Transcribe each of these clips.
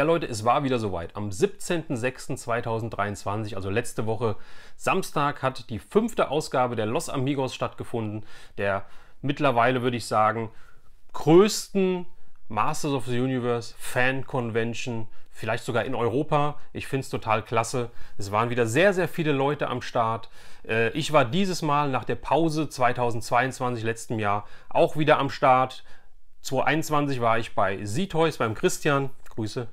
Ja Leute, es war wieder soweit. Am 17.06.2023, also letzte Woche Samstag, hat die 5. Ausgabe der Los Amigos stattgefunden. Der mittlerweile, würde ich sagen, größten Masters of the Universe Fan Convention, vielleicht sogar in Europa. Ich finde es total klasse. Es waren wieder sehr, sehr viele Leute am Start. Ich war dieses Mal nach der Pause 2022, letztem Jahr, auch wieder am Start. 2021 war ich bei Z-Toys, beim Christian, Grüße,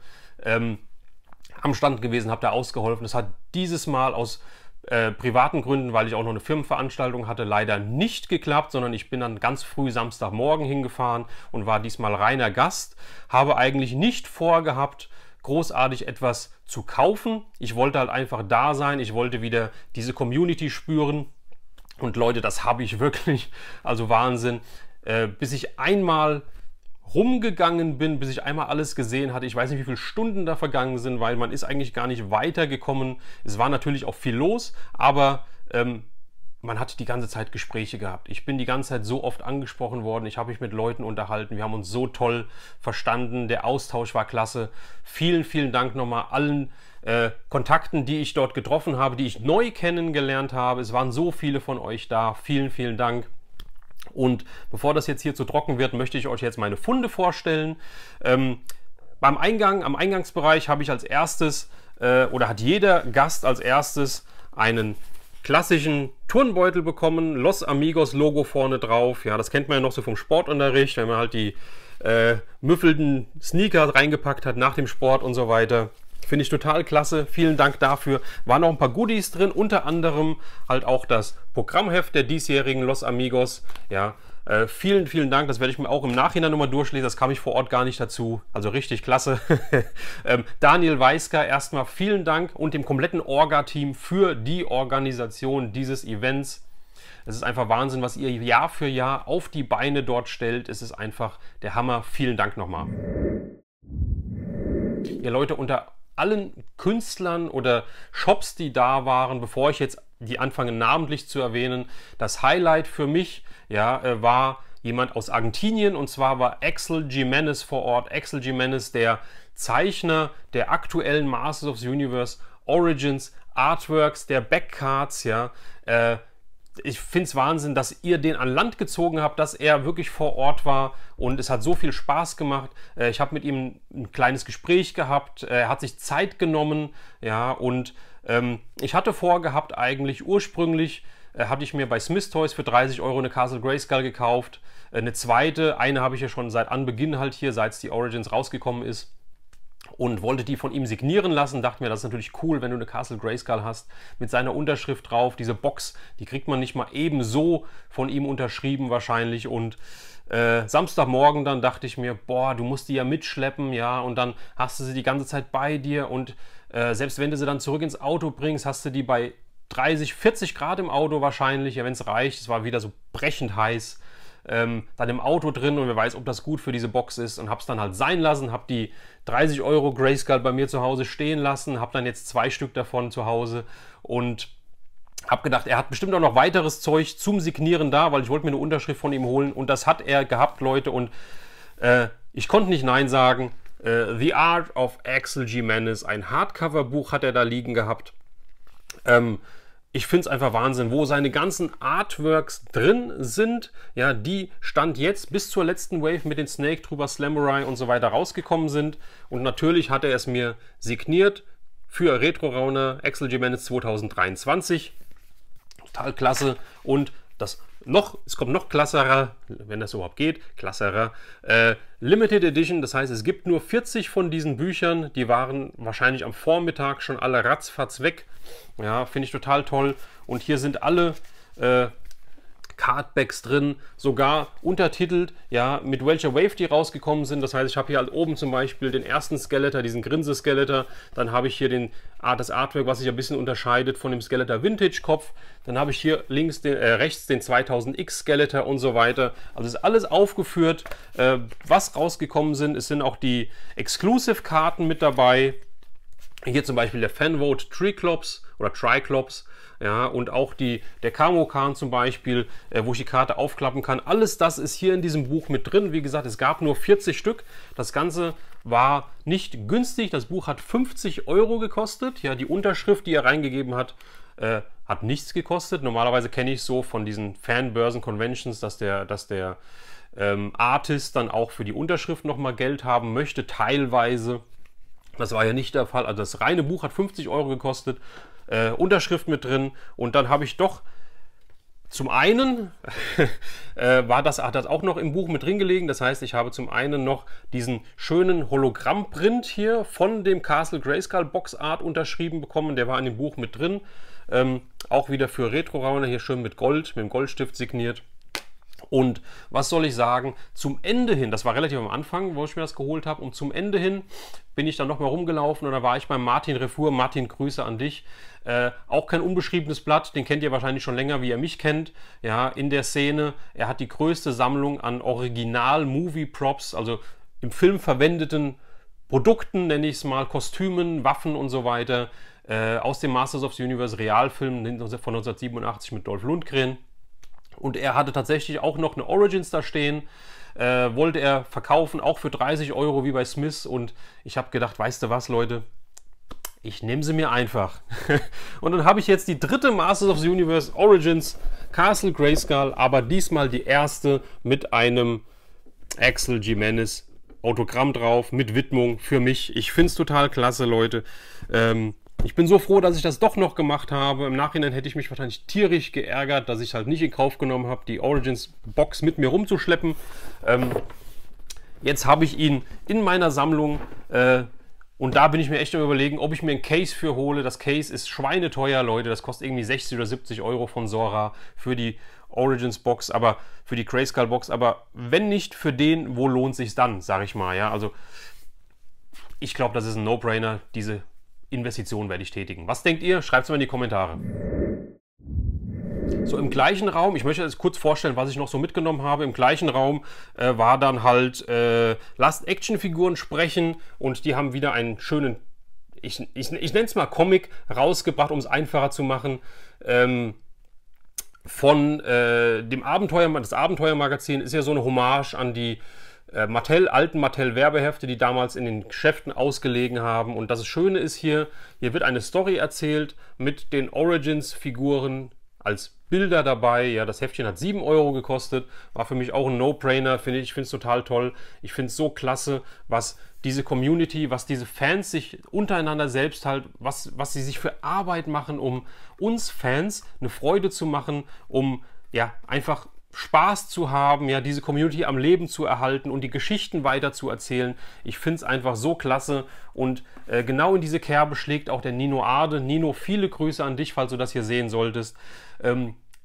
am Stand gewesen, habe da ausgeholfen. Das hat dieses Mal aus privaten Gründen, weil ich auch noch eine Firmenveranstaltung hatte, leider nicht geklappt, sondern ich bin dann ganz früh Samstagmorgen hingefahren und war diesmal reiner Gast. Habe eigentlich nicht vorgehabt, großartig etwas zu kaufen. Ich wollte halt einfach da sein, ich wollte wieder diese Community spüren und Leute, das habe ich wirklich, also Wahnsinn. Bis ich einmal rumgegangen bin, bis ich einmal alles gesehen hatte. Ich weiß nicht, wie viele Stunden da vergangen sind, weil man ist eigentlich gar nicht weitergekommen. Es war natürlich auch viel los, aber man hat die ganze Zeit Gespräche gehabt. Ich bin die ganze Zeit so oft angesprochen worden. Ich habe mich mit Leuten unterhalten. Wir haben uns so toll verstanden. Der Austausch war klasse. Vielen, vielen Dank nochmal allen Kontakten, die ich dort getroffen habe, die ich neu kennengelernt habe. Es waren so viele von euch da. Vielen, vielen Dank. Und bevor das jetzt hier zu trocken wird, möchte ich euch jetzt meine Funde vorstellen. Am Eingangsbereich habe ich als erstes, oder hat jeder Gast als erstes einen klassischen Turnbeutel bekommen. Los Amigos Logo vorne drauf. Ja, das kennt man ja noch so vom Sportunterricht, wenn man halt die müffelten Sneaker reingepackt hat nach dem Sport und so weiter. Finde ich total klasse. Vielen Dank dafür. Waren noch ein paar Goodies drin, unter anderem halt auch das Programmheft der diesjährigen Los Amigos. Ja, vielen, vielen Dank. Das werde ich mir auch im Nachhinein nochmal durchlesen. Das kam ich vor Ort gar nicht dazu. Also richtig klasse. Daniel Weisker, erstmal vielen Dank und dem kompletten Orga-Team für die Organisation dieses Events. Es ist einfach Wahnsinn, was ihr Jahr für Jahr auf die Beine dort stellt. Es ist einfach der Hammer. Vielen Dank nochmal. Ja Leute, unter allen Künstlern oder Shops, die da waren, bevor ich jetzt die anfange namentlich zu erwähnen, das Highlight für mich war jemand aus Argentinien, und zwar war Axel Jimenez vor Ort. Axel Jimenez, der Zeichner der aktuellen Masters of the Universe Origins Artworks, der Backcards, ja. Ich finde es Wahnsinn, dass ihr den an Land gezogen habt, dass er wirklich vor Ort war, und es hat so viel Spaß gemacht. Ich habe mit ihm ein kleines Gespräch gehabt, er hat sich Zeit genommen, ja, und ich hatte vorgehabt, eigentlich ursprünglich hatte ich mir bei Smith Toys für 30 € eine Castle Grayskull gekauft, eine zweite, eine habe ich ja schon seit Anbeginn halt hier, seit die Origins rausgekommen ist. Und wollte die von ihm signieren lassen. Dachte mir, das ist natürlich cool, wenn du eine Castle Grayskull hast mit seiner Unterschrift drauf. Diese Box, die kriegt man nicht mal ebenso von ihm unterschrieben wahrscheinlich. Und Samstagmorgen dann dachte ich mir, boah, du musst die ja mitschleppen, ja. Und dann hast du sie die ganze Zeit bei dir. Und selbst wenn du sie dann zurück ins Auto bringst, hast du die bei 30, 40 Grad im Auto wahrscheinlich. Ja, wenn es reicht. Es war wieder so brechend heiß. Dann im Auto drin, und wer weiß, ob das gut für diese Box ist, und habe es dann halt sein lassen, habe die 30 € Grayskull bei mir zu Hause stehen lassen, habe dann jetzt 2 Stück davon zu Hause und habe gedacht, er hat bestimmt auch noch weiteres Zeug zum Signieren da, weil ich wollte mir eine Unterschrift von ihm holen, und das hat er gehabt, Leute, und ich konnte nicht Nein sagen. The Art of Axel Jimenez, ein Hardcover-Buch hat er da liegen gehabt. Ich finde es einfach Wahnsinn, wo seine ganzen Artworks drin sind. Ja, die Stand jetzt bis zur letzten Wave mit den Snake Trooper, Slamurai und so weiter rausgekommen sind. Und natürlich hat er es mir signiert für Retro Rauner Axel Jimenez 2023. Total klasse. Und es kommt noch klasserer, wenn das überhaupt geht, klasserer, Limited Edition, das heißt, es gibt nur 40 von diesen Büchern, die waren wahrscheinlich am Vormittag schon alle ratzfatz weg. Ja, finde ich total toll. Und hier sind alle Cardbacks drin, sogar untertitelt, ja, mit welcher Wave die rausgekommen sind. Das heißt, ich habe hier halt oben zum Beispiel den ersten Skeletor, diesen Grinse-Skeletor. Dann habe ich hier das Artwork, was sich ein bisschen unterscheidet von dem Skeletor Vintage-Kopf. Dann habe ich hier rechts den 2000X Skeletor und so weiter. Also ist alles aufgeführt, was rausgekommen sind. Es sind auch die Exclusive-Karten mit dabei. Hier zum Beispiel der Fanvote Triclops oder Triclops, ja, und auch der Kamo-Khan zum Beispiel, wo ich die Karte aufklappen kann. Alles das ist hier in diesem Buch mit drin. Wie gesagt, es gab nur 40 Stück. Das Ganze war nicht günstig. Das Buch hat 50 € gekostet. Ja, die Unterschrift, die er reingegeben hat, hat nichts gekostet. Normalerweise kenne ich so von diesen Fanbörsen-Conventions, dass der Artist dann auch für die Unterschrift nochmal Geld haben möchte, teilweise. Das war ja nicht der Fall. Also das reine Buch hat 50 € gekostet, Unterschrift mit drin. Und dann habe ich doch zum einen, hat das auch noch im Buch mit drin gelegen. Das heißt, ich habe zum einen noch diesen schönen Hologrammprint hier von dem Castle Grayskull Box Art unterschrieben bekommen. Der war in dem Buch mit drin. Auch wieder für Retro-Rauner, hier schön mit Gold, mit dem Goldstift signiert. Und was soll ich sagen, zum Ende hin, das war relativ am Anfang, wo ich mir das geholt habe, und zum Ende hin bin ich dann nochmal rumgelaufen und da war ich beim Martin Refour. Martin, Grüße an dich. Auch kein unbeschriebenes Blatt, den kennt ihr wahrscheinlich schon länger, wie ihr mich kennt, ja, in der Szene. Er hat die größte Sammlung an Original-Movie-Props, also im Film verwendeten Produkten, nenne ich es mal, Kostümen, Waffen und so weiter, aus dem Masters of the Universe Realfilm von 1987 mit Dolph Lundgren. Und er hatte tatsächlich auch noch eine Origins da stehen, wollte er verkaufen, auch für 30 € wie bei Smith. Und ich habe gedacht, weißt du was, Leute, ich nehme sie mir einfach. Und dann habe ich jetzt die dritte Masters of the Universe Origins Castle Grayskull, aber diesmal die erste mit einem Axel Jimenez Autogramm drauf, mit Widmung für mich. Ich finde es total klasse, Leute. Ich bin so froh, dass ich das doch noch gemacht habe. Im Nachhinein hätte ich mich wahrscheinlich tierisch geärgert, dass ich halt nicht in Kauf genommen habe, die Origins-Box mit mir rumzuschleppen. Jetzt habe ich ihn in meiner Sammlung und da bin ich mir echt am Überlegen, ob ich mir ein Case für hole. Das Case ist schweineteuer, Leute. Das kostet irgendwie 60 oder 70 € von Sora für die Origins-Box, aber für die Grayskull-Box. Aber wenn nicht für den, wo lohnt sich dann, sage ich mal. Ja, also ich glaube, das ist ein No-Brainer, diese Investition werde ich tätigen. Was denkt ihr? Schreibt es mal in die Kommentare. So, im gleichen Raum, ich möchte jetzt kurz vorstellen, was ich noch so mitgenommen habe. Im gleichen Raum war dann halt Last-Action-Figuren sprechen und die haben wieder einen schönen, ich nenne es mal Comic, rausgebracht, um es einfacher zu machen. Von dem das Abenteuermagazin ist ja so eine Hommage an die alten Mattel-Werbehefte, die damals in den Geschäften ausgelegen haben. Und das Schöne ist hier wird eine Story erzählt mit den Origins-Figuren als Bilder dabei. Ja, das Heftchen hat 7 € gekostet, war für mich auch ein No-Brainer, finde ich. Ich finde es total toll. Ich finde es so klasse, was diese Community, was diese Fans sich untereinander selbst halt, was sie sich für Arbeit machen, um uns Fans eine Freude zu machen, um ja einfach Spaß zu haben, ja, diese Community am Leben zu erhalten und die Geschichten weiter zu erzählen. Ich finde es einfach so klasse und genau in diese Kerbe schlägt auch der Nino Arde. Nino, viele Grüße an dich, falls du das hier sehen solltest.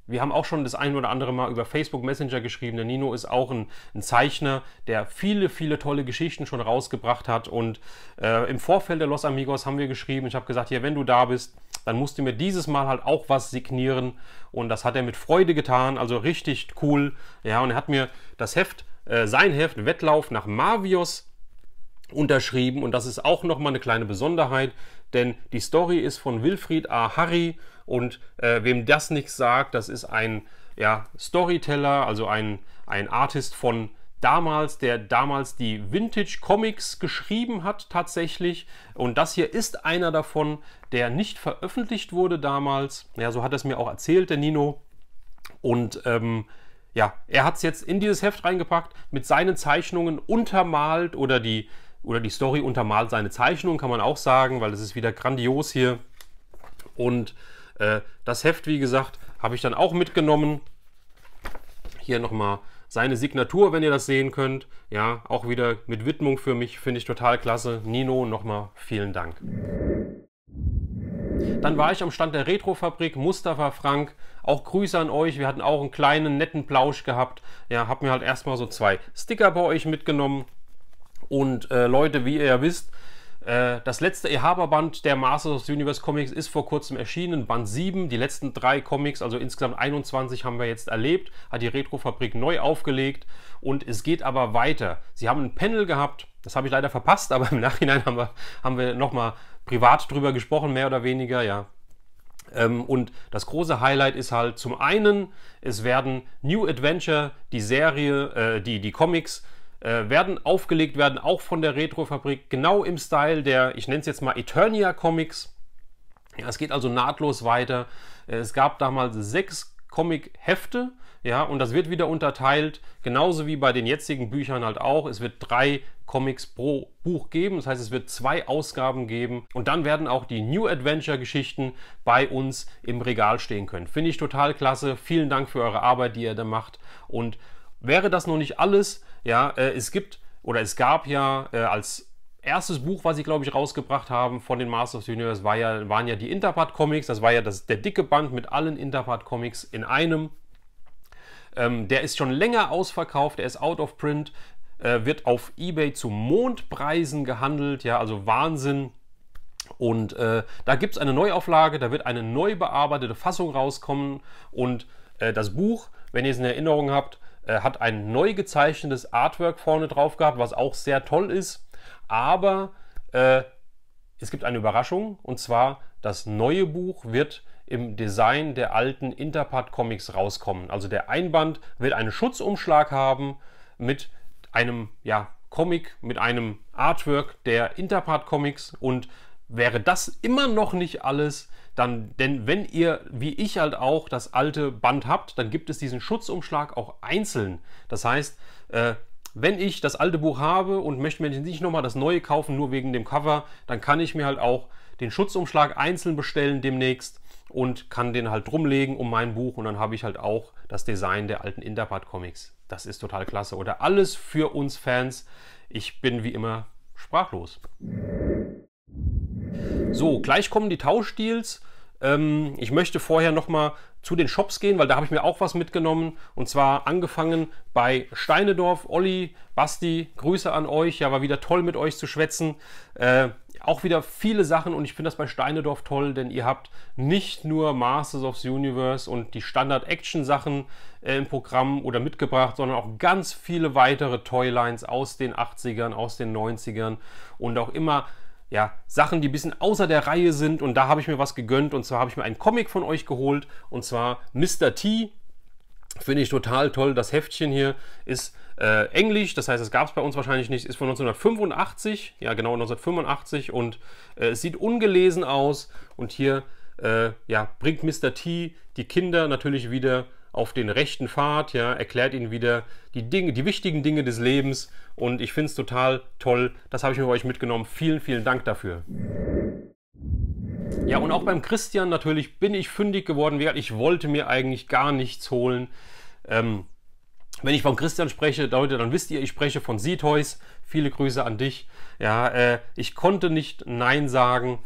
Wir haben auch schon das ein oder andere Mal über Facebook Messenger geschrieben. Der Nino ist auch ein Zeichner, der viele, viele tolle Geschichten schon rausgebracht hat. Und im Vorfeld der Los Amigos haben wir geschrieben. Ich habe gesagt, hier, wenn du da bist, dann musst du mir dieses Mal halt auch was signieren. Und das hat er mit Freude getan, also richtig cool. Ja, und er hat mir das Heft, sein Heft, Wettlauf nach Marvios, unterschrieben. Und das ist auch nochmal eine kleine Besonderheit, denn die Story ist von Wilfried A. Harry. Und wem das nichts sagt, das ist ein Storyteller, also ein Artist von damals, der damals die Vintage Comics geschrieben hat tatsächlich. Und das hier ist einer davon, der nicht veröffentlicht wurde damals. Ja, so hat er es mir auch erzählt, der Nino. Und ja, er hat es jetzt in dieses Heft reingepackt, mit seinen Zeichnungen untermalt oder die Story untermalt seine Zeichnungen, kann man auch sagen, weil es ist wieder grandios hier. Und das Heft, wie gesagt, habe ich dann auch mitgenommen. Hier nochmal seine Signatur, wenn ihr das sehen könnt. Ja, auch wieder mit Widmung für mich, finde ich total klasse. Nino, nochmal vielen Dank. Dann war ich am Stand der Retrofabrik, Mustafa Frank. Auch Grüße an euch. Wir hatten auch einen kleinen, netten Plausch gehabt. Ja, habe mir halt erstmal so 2 Sticker bei euch mitgenommen. Und Leute, wie ihr ja wisst, das letzte Ehaber-Band der Masters of the Universe Comics ist vor kurzem erschienen, Band 7. Die letzten 3 Comics, also insgesamt 21, haben wir jetzt erlebt. Hat die Retrofabrik neu aufgelegt und es geht aber weiter. Sie haben ein Panel gehabt, das habe ich leider verpasst, aber im Nachhinein haben wir nochmal privat drüber gesprochen, mehr oder weniger, ja. Und das große Highlight ist halt zum einen, es werden New Adventure, die Serie, die Comics, werden aufgelegt werden, auch von der Retro-Fabrik, genau im Style der, ich nenne es jetzt mal Eternia Comics. Ja, es geht also nahtlos weiter. Es gab damals 6 Comic-Hefte, ja, und das wird wieder unterteilt, genauso wie bei den jetzigen Büchern halt auch. Es wird 3 Comics pro Buch geben, das heißt, es wird 2 Ausgaben geben und dann werden auch die New Adventure-Geschichten bei uns im Regal stehen können. Finde ich total klasse. Vielen Dank für eure Arbeit, die ihr da macht. Und wäre das noch nicht alles, ja, es gab ja als erstes Buch, was sie, glaube ich, rausgebracht haben von den Masters of the Universe, waren ja die Interpart-Comics. Das war ja der dicke Band mit allen Interpart-Comics in einem. Der ist schon länger ausverkauft, der ist out of print, wird auf eBay zu Mondpreisen gehandelt, ja, also Wahnsinn. Und da gibt es eine Neuauflage, da wird eine neu bearbeitete Fassung rauskommen und das Buch, wenn ihr es in Erinnerung habt, hat ein neu gezeichnetes Artwork vorne drauf gehabt, was auch sehr toll ist, aber es gibt eine Überraschung und zwar das neue Buch wird im Design der alten Interpart Comics rauskommen. Also der Einband wird einen Schutzumschlag haben mit einem Comic, mit einem Artwork der Interpart Comics und wäre das immer noch nicht alles, denn wenn ihr, wie ich halt auch, das alte Band habt, dann gibt es diesen Schutzumschlag auch einzeln. Das heißt, wenn ich das alte Buch habe und möchte mir nicht nochmal das neue kaufen, nur wegen dem Cover, dann kann ich mir halt auch den Schutzumschlag einzeln bestellen demnächst und kann den halt drumlegen um mein Buch und dann habe ich halt auch das Design der alten Interpart Comics. Das ist total klasse. Oder alles für uns Fans. Ich bin wie immer sprachlos. So, gleich kommen die Tauschdeals. Ich möchte vorher nochmal zu den Shops gehen, weil da habe ich mir auch was mitgenommen. Und zwar angefangen bei Steinedorf. Olli, Basti, Grüße an euch. Ja, war wieder toll mit euch zu schwätzen. Auch wieder viele Sachen und ich finde das bei Steinedorf toll, denn ihr habt nicht nur Masters of the Universe und die Standard-Action-Sachen im Programm oder mitgebracht, sondern auch ganz viele weitere Toylines aus den 80ern, aus den 90ern und auch immer Sachen, die ein bisschen außer der Reihe sind und da habe ich mir was gegönnt und zwar habe ich mir einen Comic von euch geholt und zwar Mr. T. Finde ich total toll. Das Heftchen hier ist Englisch, das heißt, es gab es bei uns wahrscheinlich nicht, ist von 1985, ja genau 1985 und es sieht ungelesen aus und hier bringt Mr. T die Kinder natürlich wieder auf den rechten Pfad, ja, erklärt ihnen wieder die wichtigen Dinge des Lebens und ich finde es total toll. Das habe ich mir bei euch mitgenommen. Vielen, vielen Dank dafür. Ja, und auch beim Christian natürlich bin ich fündig geworden. Ich wollte mir eigentlich gar nichts holen. Wenn ich vom Christian spreche, Leute, dann wisst ihr, ich spreche von Z-Toys. Viele Grüße an dich. Ja, ich konnte nicht Nein sagen.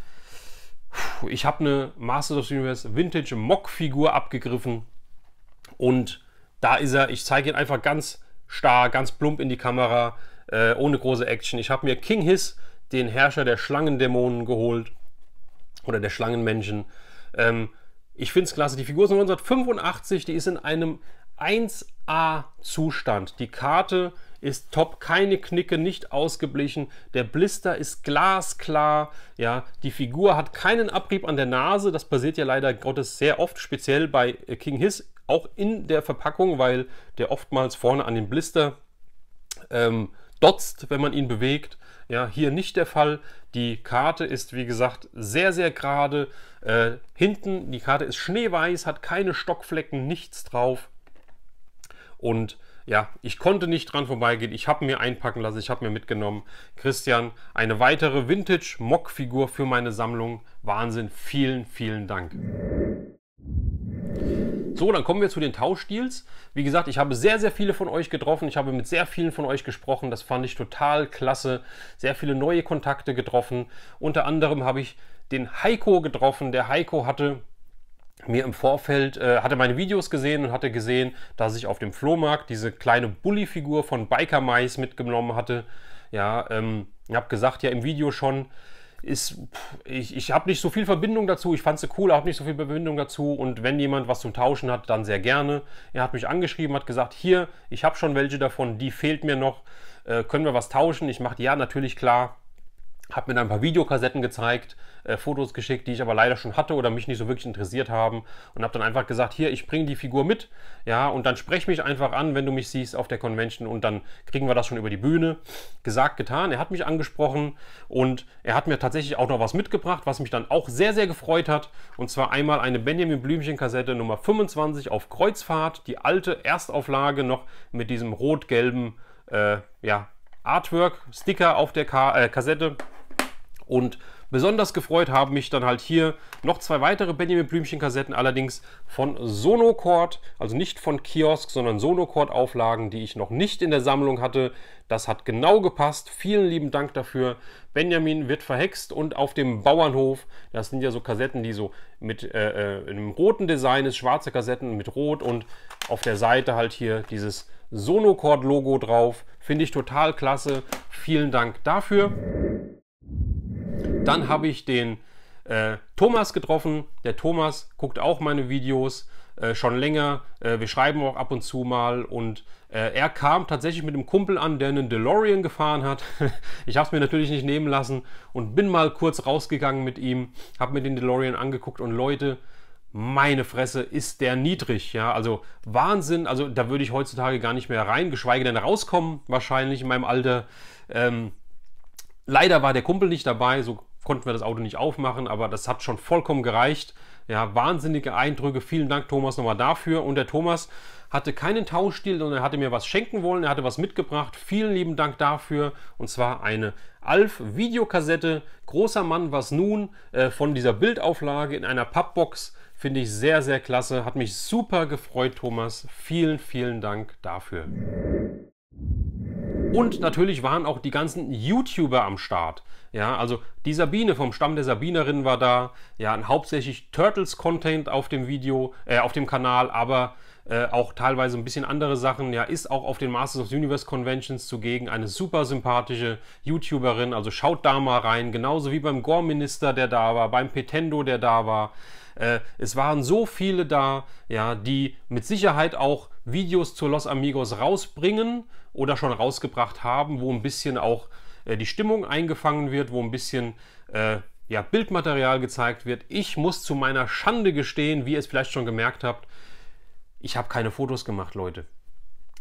Ich habe eine Masters of the Universe Vintage Mock-Figur abgegriffen. Und da ist er. Ich zeige ihn einfach ganz starr, ganz plump in die Kamera, ohne große Action. Ich habe mir King Hiss, den Herrscher der Schlangendämonen, geholt. Oder der Schlangenmenschen. Ich finde es klasse. Die Figur ist 1985, die ist in einem 1A-Zustand. Die Karte ist top, keine Knicke, nicht ausgeblichen. Der Blister ist glasklar. Ja, die Figur hat keinen Abrieb an der Nase. Das passiert ja leider Gottes sehr oft, speziell bei King Hiss, auch in der Verpackung, weil der oftmals vorne an den Blister dotzt, wenn man ihn bewegt. Ja, hier nicht der Fall. Die Karte ist, wie gesagt, sehr, sehr gerade. Hinten, die Karte ist schneeweiß, hat keine Stockflecken, nichts drauf. Und ja, ich konnte nicht dran vorbeigehen. Ich habe mir einpacken lassen, ich habe mir mitgenommen. Christian, eine weitere Vintage-Mock-Figur für meine Sammlung. Wahnsinn, vielen, vielen Dank. So, dann kommen wir zu den Tauschdeals. Wie gesagt, ich habe sehr, sehr viele von euch getroffen. Ich habe mit sehr vielen von euch gesprochen. Das fand ich total klasse. Sehr viele neue Kontakte getroffen. Unter anderem habe ich den Heiko getroffen. Der Heiko hatte mir im Vorfeld, hatte meine Videos gesehen und hatte gesehen, dass ich auf dem Flohmarkt diese kleine Bully-Figur von Biker Mice mitgenommen hatte. Ja, ich habe gesagt, ja im Video schon, ich habe nicht so viel Verbindung dazu, ich fand sie cool, habe nicht so viel Verbindung dazu und wenn jemand was zum Tauschen hat, dann sehr gerne. Er hat mich angeschrieben, hat gesagt, hier, ich habe schon welche davon, die fehlt mir noch, können wir was tauschen? Ich machte, ja, natürlich, klar. Hat mir dann ein paar Videokassetten gezeigt, Fotos geschickt, die ich aber leider schon hatte oder mich nicht so wirklich interessiert haben. Und habe dann einfach gesagt, hier, ich bringe die Figur mit. Ja, und dann sprech mich einfach an, wenn du mich siehst auf der Convention. Und dann kriegen wir das schon über die Bühne. Gesagt, getan. Er hat mich angesprochen und er hat mir tatsächlich auch noch was mitgebracht, was mich dann auch sehr, sehr gefreut hat. Und zwar einmal eine Benjamin Blümchen-Kassette Nummer 25 auf Kreuzfahrt. Die alte Erstauflage noch mit diesem rot-gelben ja, Artwork, Sticker auf der Kassette. Und besonders gefreut haben mich dann halt hier noch zwei weitere Benjamin Blümchen Kassetten, allerdings von Sonochord, also nicht von Kiosk, sondern Sonochord Auflagen, die ich noch nicht in der Sammlung hatte. Das hat genau gepasst. Vielen lieben Dank dafür. Benjamin wird verhext und auf dem Bauernhof, das sind ja so Kassetten, die so mit einem roten Design ist, schwarze Kassetten mit rot und auf der Seite halt hier dieses Sonochord Logo drauf. Finde ich total klasse. Vielen Dank dafür. Dann habe ich den Thomas getroffen. Der Thomas guckt auch meine Videos schon länger. Wir schreiben auch ab und zu mal. Und er kam tatsächlich mit einem Kumpel an, der einen DeLorean gefahren hat. Ich habe es mir natürlich nicht nehmen lassen und bin mal kurz rausgegangen mit ihm. Habe mir den DeLorean angeguckt und Leute, meine Fresse, ist der niedrig. Ja, also Wahnsinn. Also da würde ich heutzutage gar nicht mehr rein, geschweige denn rauskommen, wahrscheinlich in meinem Alter. Leider war der Kumpel nicht dabei, so konnten wir das Auto nicht aufmachen, aber das hat schon vollkommen gereicht. Ja, wahnsinnige Eindrücke. Vielen Dank, Thomas, nochmal dafür. Und der Thomas hatte keinen Tauschstil, sondern er hatte mir was schenken wollen. Er hatte was mitgebracht. Vielen lieben Dank dafür. Und zwar eine Alf-Videokassette. Großer Mann, was nun? Von dieser Bildauflage in einer Pappbox. Finde ich sehr, sehr klasse. Hat mich super gefreut, Thomas. Vielen, vielen Dank dafür. Und natürlich waren auch die ganzen YouTuber am Start. Ja, also die Sabine vom Stamm der Sabinerinnen war da. Ja, hauptsächlich Turtles-Content auf dem Video, auf dem Kanal, aber auch teilweise ein bisschen andere Sachen. Ja, ist auch auf den Masters of the Universe Conventions zugegen. Eine super sympathische YouTuberin. Also schaut da mal rein. Genauso wie beim Gore-Minister, der da war, beim Petendo, der da war. Es waren so viele da, ja, die mit Sicherheit auch Videos zu Los Amigos rausbringen oder schon rausgebracht haben, wo ein bisschen auch die Stimmung eingefangen wird, wo ein bisschen ja, Bildmaterial gezeigt wird. Ich muss zu meiner Schande gestehen, wie ihr es vielleicht schon gemerkt habt, ich habe keine Fotos gemacht, Leute.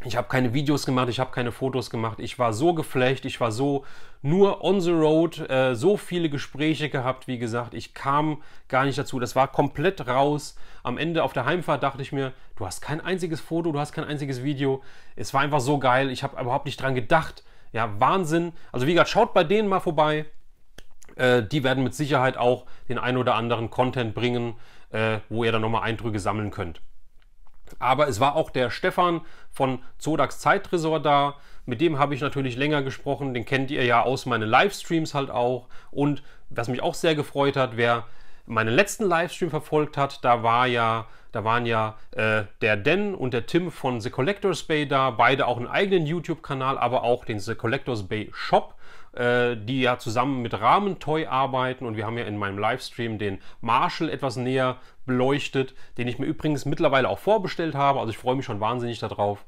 Ich habe keine Videos gemacht, ich habe keine Fotos gemacht. Ich war so geflecht, ich war so nur on the road, so viele Gespräche gehabt, wie gesagt. Ich kam gar nicht dazu, das war komplett raus. Am Ende auf der Heimfahrt dachte ich mir, du hast kein einziges Foto, du hast kein einziges Video. Es war einfach so geil, ich habe überhaupt nicht dran gedacht. Ja, Wahnsinn. Also wie gesagt, schaut bei denen mal vorbei. Die werden mit Sicherheit auch den ein oder anderen Content bringen, wo ihr dann nochmal Eindrücke sammeln könnt. Aber es war auch der Stefan von Zodax Zeittresor da. Mit dem habe ich natürlich länger gesprochen. Den kennt ihr ja aus meinen Livestreams halt auch. Und was mich auch sehr gefreut hat, wer meinen letzten Livestream verfolgt hat, da waren ja der Dan und der Tim von The Collectors Bay da. Beide auch einen eigenen YouTube-Kanal, aber auch den The Collectors Bay Shop, die ja zusammen mit Rahmentoy arbeiten, und wir haben ja in meinem Livestream den Marshall etwas näher beleuchtet, den ich mir übrigens mittlerweile auch vorbestellt habe, also ich freue mich schon wahnsinnig darauf.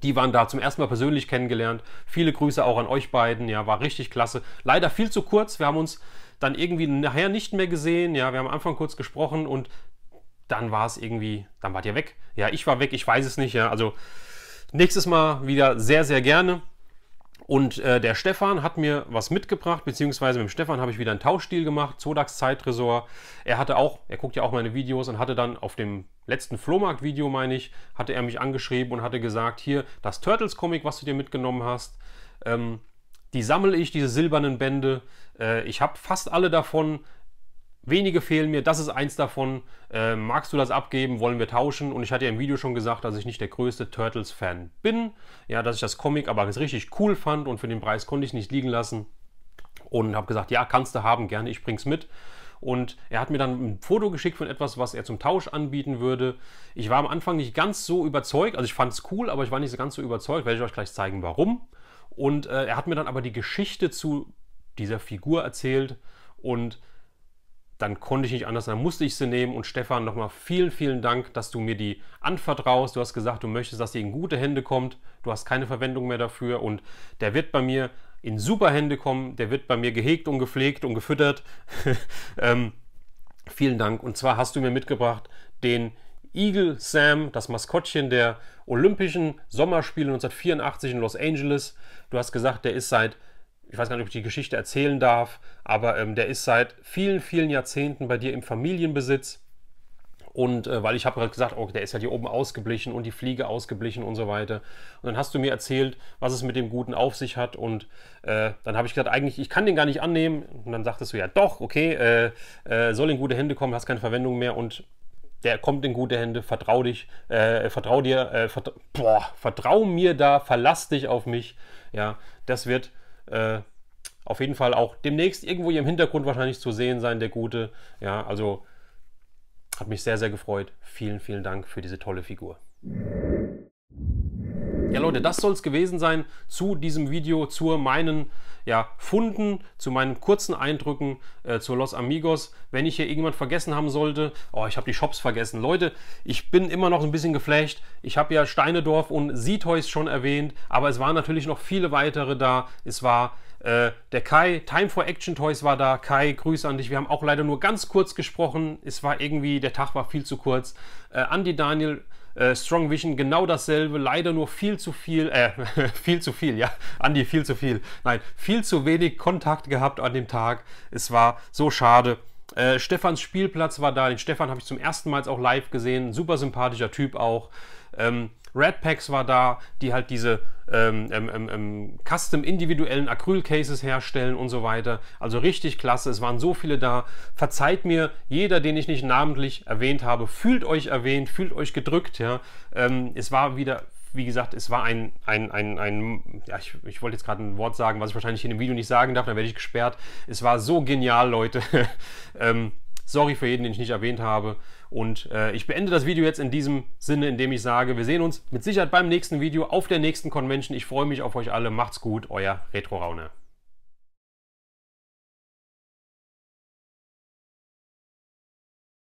Die waren da zum ersten Mal persönlich kennengelernt. Viele Grüße auch an euch beiden, ja, war richtig klasse. Leider viel zu kurz, wir haben uns dann irgendwie nachher nicht mehr gesehen, ja, wir haben am Anfang kurz gesprochen und dann war es irgendwie, dann wart ihr weg. Ja, ich war weg, ich weiß es nicht, ja, also nächstes Mal wieder sehr, sehr gerne. Und der Stefan hat mir was mitgebracht, beziehungsweise mit dem Stefan habe ich wieder einen Tauschstil gemacht, Zodax Zeittresor. Er guckt ja auch meine Videos und hatte dann auf dem letzten Flohmarkt-Video, meine ich, hatte er mich angeschrieben und hatte gesagt, hier, das Turtles-Comic, was du dir mitgenommen hast, die sammle ich, diese silbernen Bände. Ich habe fast alle davon. Wenige fehlen mir, das ist eins davon. Magst du das abgeben? Wollen wir tauschen? Und ich hatte ja im Video schon gesagt, dass ich nicht der größte Turtles-Fan bin. Ja, dass ich das Comic aber richtig cool fand und für den Preis konnte ich es nicht liegen lassen. Und habe gesagt, ja, kannst du haben, gerne, ich bring's mit. Und er hat mir dann ein Foto geschickt von etwas, was er zum Tausch anbieten würde. Ich war am Anfang nicht ganz so überzeugt, also ich fand es cool, aber ich war nicht so ganz so überzeugt, werde ich euch gleich zeigen, warum. Und er hat mir dann aber die Geschichte zu dieser Figur erzählt und dann konnte ich nicht anders, dann musste ich sie nehmen. Und Stefan, nochmal vielen, vielen Dank, dass du mir die anvertraust. Du hast gesagt, du möchtest, dass sie in gute Hände kommt. Du hast keine Verwendung mehr dafür und der wird bei mir in super Hände kommen. Der wird bei mir gehegt und gepflegt und gefüttert. Vielen Dank. Und zwar hast du mir mitgebracht den Eagle Sam, das Maskottchen der Olympischen Sommerspiele 1984 in Los Angeles. Du hast gesagt, der ist seit, ich weiß gar nicht, ob ich die Geschichte erzählen darf, aber der ist seit vielen, vielen Jahrzehnten bei dir im Familienbesitz. Und weil ich habe halt gesagt, oh, der ist ja hier oben ausgeblichen und die Fliege ausgeblichen und so weiter. Und dann hast du mir erzählt, was es mit dem Guten auf sich hat. Und dann habe ich gesagt, eigentlich, ich kann den gar nicht annehmen. Und dann sagtest du, ja doch, okay, soll in gute Hände kommen, hast keine Verwendung mehr. Und der kommt in gute Hände, vertrau mir da, verlass dich auf mich. Ja, das wird auf jeden Fall auch demnächst irgendwo hier im Hintergrund wahrscheinlich zu sehen sein, der Gute. Ja, also hat mich sehr, sehr gefreut. Vielen, vielen Dank für diese tolle Figur. Ja Leute, das soll es gewesen sein zu diesem Video, zu meinen Funden, zu meinen kurzen Eindrücken zu Los Amigos. Wenn ich hier irgendjemand vergessen haben sollte, oh, ich habe die Shops vergessen. Leute, ich bin immer noch ein bisschen geflasht. Ich habe ja Steinedorf und Z-Toys schon erwähnt, aber es waren natürlich noch viele weitere da. Es war der Kai, Time for Action Toys war da. Kai, Grüße an dich. Wir haben auch leider nur ganz kurz gesprochen. Es war irgendwie, der Tag war viel zu kurz. Andy Daniel, Strong Vision, genau dasselbe, leider nur viel zu viel, viel zu viel, ja, Andi, viel zu viel, nein, viel zu wenig Kontakt gehabt an dem Tag, es war so schade. Stefans Spielplatz war da, den Stefan habe ich zum ersten Mal auch live gesehen, super sympathischer Typ auch. Red Packs war da, die halt diese custom individuellen Acryl-Cases herstellen und so weiter. Also richtig klasse, es waren so viele da. Verzeiht mir, jeder, den ich nicht namentlich erwähnt habe, fühlt euch erwähnt, fühlt euch gedrückt. Ja. Es war wieder, wie gesagt, es war ich wollte jetzt gerade ein Wort sagen, was ich wahrscheinlich in dem Video nicht sagen darf, dann werde ich gesperrt. Es war so genial, Leute. Sorry für jeden, den ich nicht erwähnt habe. Und ich beende das Video jetzt in diesem Sinne, indem ich sage, wir sehen uns mit Sicherheit beim nächsten Video auf der nächsten Convention. Ich freue mich auf euch alle. Macht's gut, euer Retro Rauner.